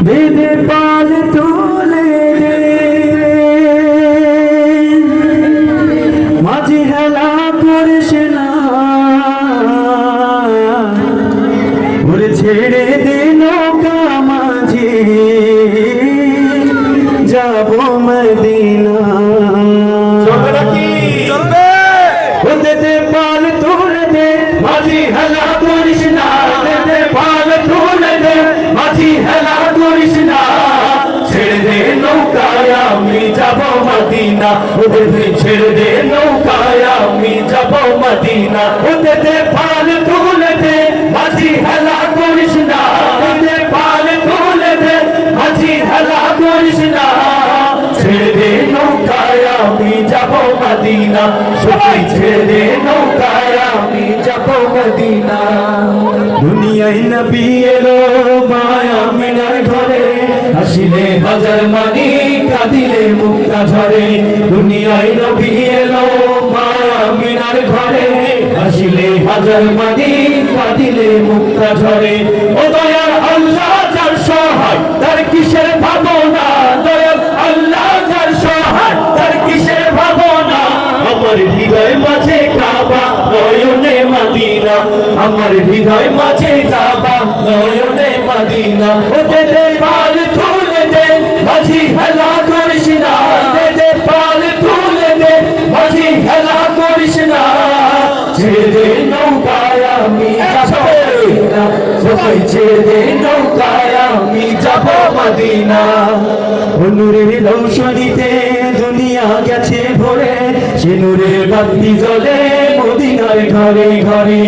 বেঁধে পাল তুলে দে মাঝি হেলা করিস না ওরে ছেড়ে দে নৌকা মাঝি যাব মদিনা চলবে নাকি? চলবে। ওতে দে পাল তুলে দে মাঝি হেলা করিস না, দে পাল তুলে দে, মাঝি হেলা করিস না, ছেড়ে দে নৌকায় আমি যাব মদিনা, ওদের তুই ছেড়ে দে নৌকায় আমি যাব মদিনা, ওদের দে পাল তুলে দে, মাঝি হেলা করিস না, দে পাল তুলে দে, মাঝি হেলা করিস না, ছেড়ে দে নৌকায় আমি যাব মদিনা, সবাই ছেড়ে দে নৌকায় আমি যাব মদিনা। দুনিয়ায় নবী এলো মায়া মিনার ঘরে, হাসিলে হাজার মানি কাঁদিলে মুক্তা ঝরে। দুনিয়ায় নবী এলো মায়া মিনার ঘরে, হাসিলে হাজার মানি কাঁদিলে মুক্তা ঝরে। ও দয়াল আল্লাহ যার সহায় তার কিসের ভাবনা, দয়াল আল্লাহ যার সহায় তার কিসের ভাবনা। আমার হৃদয় মাঝে কাবা নয়নে মদিনা, আমার হৃদয় মাঝে কাবা নয়নে মদিনা। ওতে দে পাল তুলে দে মাঝি হেলা করিস না, দে পাল তুলে দে মাঝি হেলা করিস না, ছেড়ে দে নৌকায় আমি যাব মদিনা, সবাই ছেড়ে দে নৌকায় আমি যাব মদিনা। নূরের রৌশনীতে দুনিয়া গেছে ভরে, সে নূরের বাতি জ্বলে মদিনার ঘরে ঘরে।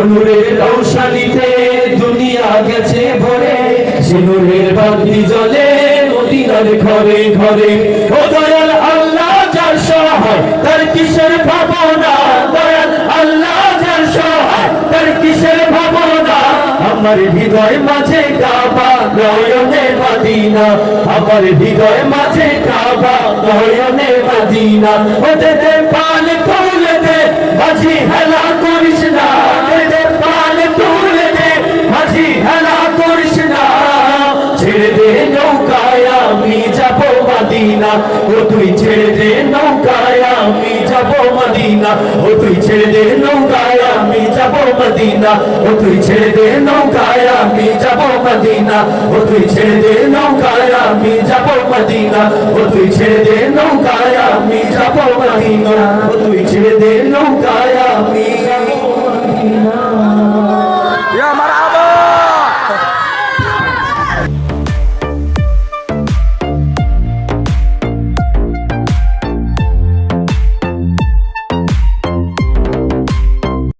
নূরের রৌশনীতে দুনিয়া গেছে ভরে, সে নূরের বাতি জ্বলে মদিনার ঘরে ঘরে। ও দয়াল আল্লাহ যার সহায় তার কিসের ভাবনা, দয়াল আল্লাহ যার সহায় তার কিসের ভাবনা। আমার হৃদয় মাঝে কাবা নয়নে মদিনা, আমার হৃদয় মাঝে কাবা নয়নে মদিনা। ওতে দে পাল তুলে দে মাঝি হেলা করিস না, দে পাল তুলে দে মাঝি হেলা করিস না, ছেড়ে দে নৌকায় আমি যাব মদিনা, ও তুই ছেড়ে দে নৌকায় আমি যাব মদিনা, ও তুই ছেড়ে দে নৌকায় আমি যাব মদিনা, ও তুই ছেড়ে দে নৌকায় আমি যাব মদিনা, ও তুই ছেড়ে দে নৌকায় আমি যাব মদিনা, ও তুই ছেড়ে দে নৌকায় আমি যাব মদিনা, ও তুই ছেড়ে দে নৌকায় আমি যাব মদিনা।